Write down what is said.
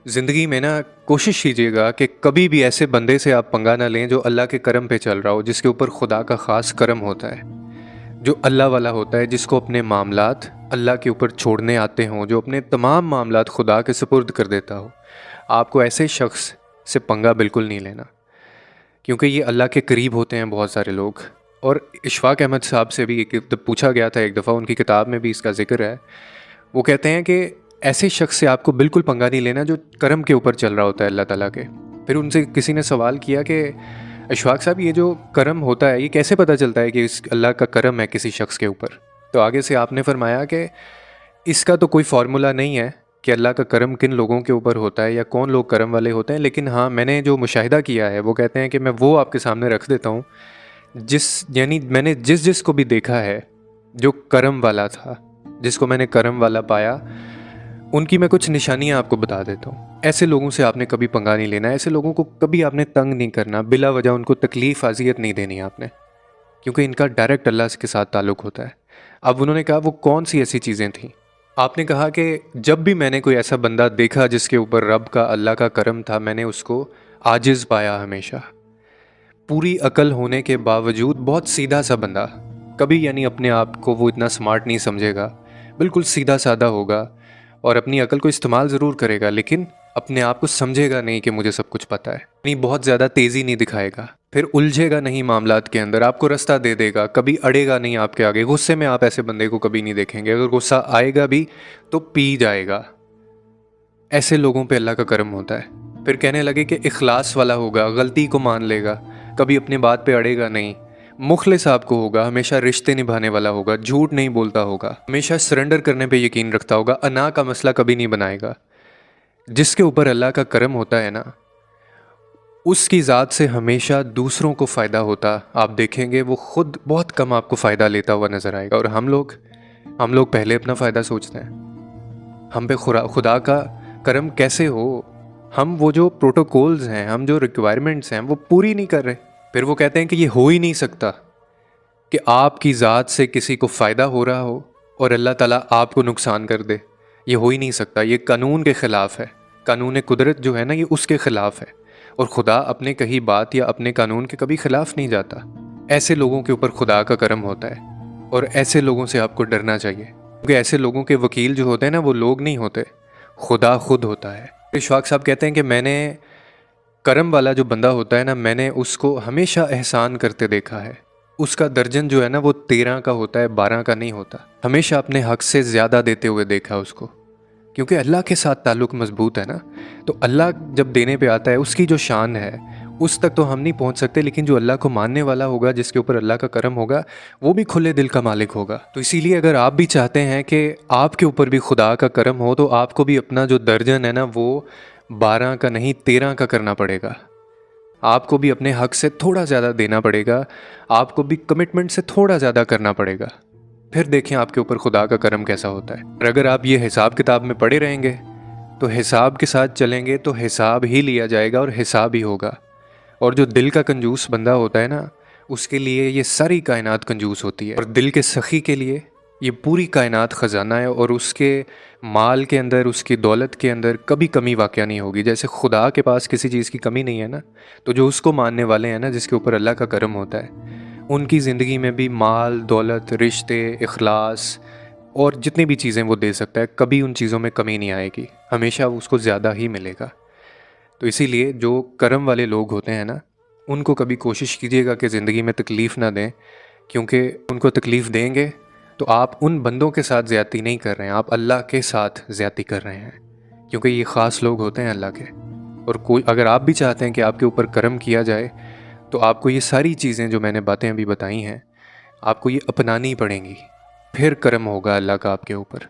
ज़िंदगी में ना कोशिश कीजिएगा कि कभी भी ऐसे बंदे से आप पंगा ना लें जो अल्लाह के करम पे चल रहा हो, जिसके ऊपर खुदा का ख़ास करम होता है, जो अल्लाह वाला होता है, जिसको अपने मामलात अल्लाह के ऊपर छोड़ने आते हों, जो अपने तमाम मामलात खुदा के सुपुर्द कर देता हो। आपको ऐसे शख्स से पंगा बिल्कुल नहीं लेना, क्योंकि ये अल्लाह के करीब होते हैं बहुत सारे लोग। और इशफाक अहमद साहब से भी पूछा गया था एक दफ़ा, उनकी किताब में भी इसका ज़िक्र है। वो कहते हैं कि ऐसे शख्स से आपको बिल्कुल पंगा नहीं लेना जो करम के ऊपर चल रहा होता है अल्लाह ताला के। फिर उनसे किसी ने सवाल किया कि इशफाक साहब, ये जो करम होता है ये कैसे पता चलता है कि इस अल्लाह का करम है किसी शख्स के ऊपर? तो आगे से आपने फरमाया कि इसका तो कोई फार्मूला नहीं है कि अल्लाह का करम किन लोगों के ऊपर होता है या कौन लोग करम वाले होते हैं, लेकिन हाँ, मैंने जो मुशाहिदा किया है वो कहते हैं कि मैं वो आपके सामने रख देता हूँ यानी मैंने जिस को भी देखा है जो करम वाला था, जिसको मैंने करम वाला पाया, उनकी मैं कुछ निशानियां आपको बता देता हूँ। ऐसे लोगों से आपने कभी पंगा नहीं लेना, ऐसे लोगों को कभी आपने तंग नहीं करना, बिला वजह उनको तकलीफ़ अजियत नहीं देनी आपने, क्योंकि इनका डायरेक्ट अल्लाह के साथ ताल्लुक़ होता है। अब उन्होंने कहा वो कौन सी ऐसी चीज़ें थीं? आपने कहा कि जब भी मैंने कोई ऐसा बंदा देखा जिसके ऊपर रब का अल्लाह का करम था, मैंने उसको आजिज़ पाया हमेशा। पूरी अकल होने के बावजूद बहुत सीधा सा बंदा, कभी यानी अपने आप को वो इतना स्मार्ट नहीं समझेगा, बिल्कुल सीधा साधा होगा और अपनी अकल को इस्तेमाल ज़रूर करेगा, लेकिन अपने आप को समझेगा नहीं कि मुझे सब कुछ पता है। नहीं, बहुत ज़्यादा तेज़ी नहीं दिखाएगा, फिर उलझेगा नहीं मामलात के अंदर, आपको रास्ता दे देगा, कभी अड़ेगा नहीं आपके आगे। गुस्से में आप ऐसे बंदे को कभी नहीं देखेंगे, अगर गुस्सा आएगा भी तो पी जाएगा। ऐसे लोगों पे अल्लाह का करम होता है। फिर कहने लगे कि इखलास वाला होगा, गलती को मान लेगा, कभी अपनी बात पे अड़ेगा नहीं, मुखलिस आपको होगा, हमेशा रिश्ते निभाने वाला होगा, झूठ नहीं बोलता होगा, हमेशा सरेंडर करने पे यकीन रखता होगा, अना का मसला कभी नहीं बनाएगा। जिसके ऊपर अल्लाह का करम होता है ना, उसकी ज़ात से हमेशा दूसरों को फ़ायदा होता आप देखेंगे। वो खुद बहुत कम आपको फ़ायदा लेता हुआ नज़र आएगा। और हम लोग पहले अपना फ़ायदा सोचते हैं। हम पे खुदा का करम कैसे हो? हम वो जो प्रोटोकॉल्स हैं, हम जो रिक्वायरमेंट्स हैं वो पूरी नहीं कर रहे। फिर वो कहते हैं कि ये हो ही नहीं सकता कि आपकी ज़ात से किसी को फ़ायदा हो रहा हो और अल्लाह ताला आपको नुकसान कर दे। ये हो ही नहीं सकता, ये कानून के ख़िलाफ़ है। कानून कुदरत जो है ना, ये उसके ख़िलाफ़ है, और खुदा अपने कही बात या अपने कानून के कभी ख़िलाफ़ नहीं जाता। ऐसे लोगों के ऊपर खुदा का करम होता है और ऐसे लोगों से आपको डरना चाहिए, क्योंकि ऐसे लोगों के वकील जो होते हैं ना, वो लोग नहीं होते, खुदा खुद होता है। इशफाक साहब कहते हैं कि मैंने करम वाला जो बंदा होता है ना, मैंने उसको हमेशा एहसान करते देखा है। उसका दर्जन जो है ना वो 13 का होता है, 12 का नहीं होता। हमेशा अपने हक से ज़्यादा देते हुए देखा उसको, क्योंकि अल्लाह के साथ ताल्लुक़ मजबूत है ना। तो अल्लाह जब देने पे आता है, उसकी जो शान है उस तक तो हम नहीं पहुंच सकते, लेकिन जो अल्लाह को मानने वाला होगा, जिसके ऊपर अल्लाह का करम होगा, वो भी खुले दिल का मालिक होगा। तो इसीलिए अगर आप भी चाहते हैं कि आपके ऊपर भी खुदा का करम हो, तो आपको भी अपना जो दर्जन है ना वो 12 का नहीं 13 का करना पड़ेगा। आपको भी अपने हक से थोड़ा ज़्यादा देना पड़ेगा, आपको भी कमिटमेंट से थोड़ा ज़्यादा करना पड़ेगा। फिर देखें आपके ऊपर खुदा का करम कैसा होता है। और अगर आप ये हिसाब किताब में पड़े रहेंगे तो हिसाब के साथ चलेंगे तो हिसाब ही लिया जाएगा और हिसाब ही होगा। और जो दिल का कंजूस बंदा होता है ना, उसके लिए ये सारी कायनात कंजूस होती है, और दिल के सखी के लिए ये पूरी कायनात ख़जाना है, और उसके माल के अंदर, उसकी दौलत के अंदर कभी कमी वाक़या नहीं होगी। जैसे खुदा के पास किसी चीज़ की कमी नहीं है ना, तो जो उसको मानने वाले हैं ना, जिसके ऊपर अल्लाह का करम होता है, उनकी ज़िंदगी में भी माल, दौलत, रिश्ते, इखलास और जितनी भी चीज़ें वो दे सकता है, कभी उन चीज़ों में कमी नहीं आएगी, हमेशा उसको ज़्यादा ही मिलेगा। तो इसीलिए जो करम वाले लोग होते हैं ना, उनको कभी कोशिश कीजिएगा कि ज़िंदगी में तकलीफ़ ना दें, क्योंकि उनको तकलीफ़ देंगे तो आप उन बंदों के साथ ज़्यादती नहीं कर रहे हैं, आप अल्लाह के साथ ज़्यादती कर रहे हैं, क्योंकि ये ख़ास लोग होते हैं अल्लाह के। और कोई अगर आप भी चाहते हैं कि आपके ऊपर करम किया जाए, तो आपको ये सारी चीज़ें जो मैंने बातें अभी बताई हैं, आपको ये अपनानी पड़ेंगी, फिर करम होगा अल्लाह का आपके ऊपर।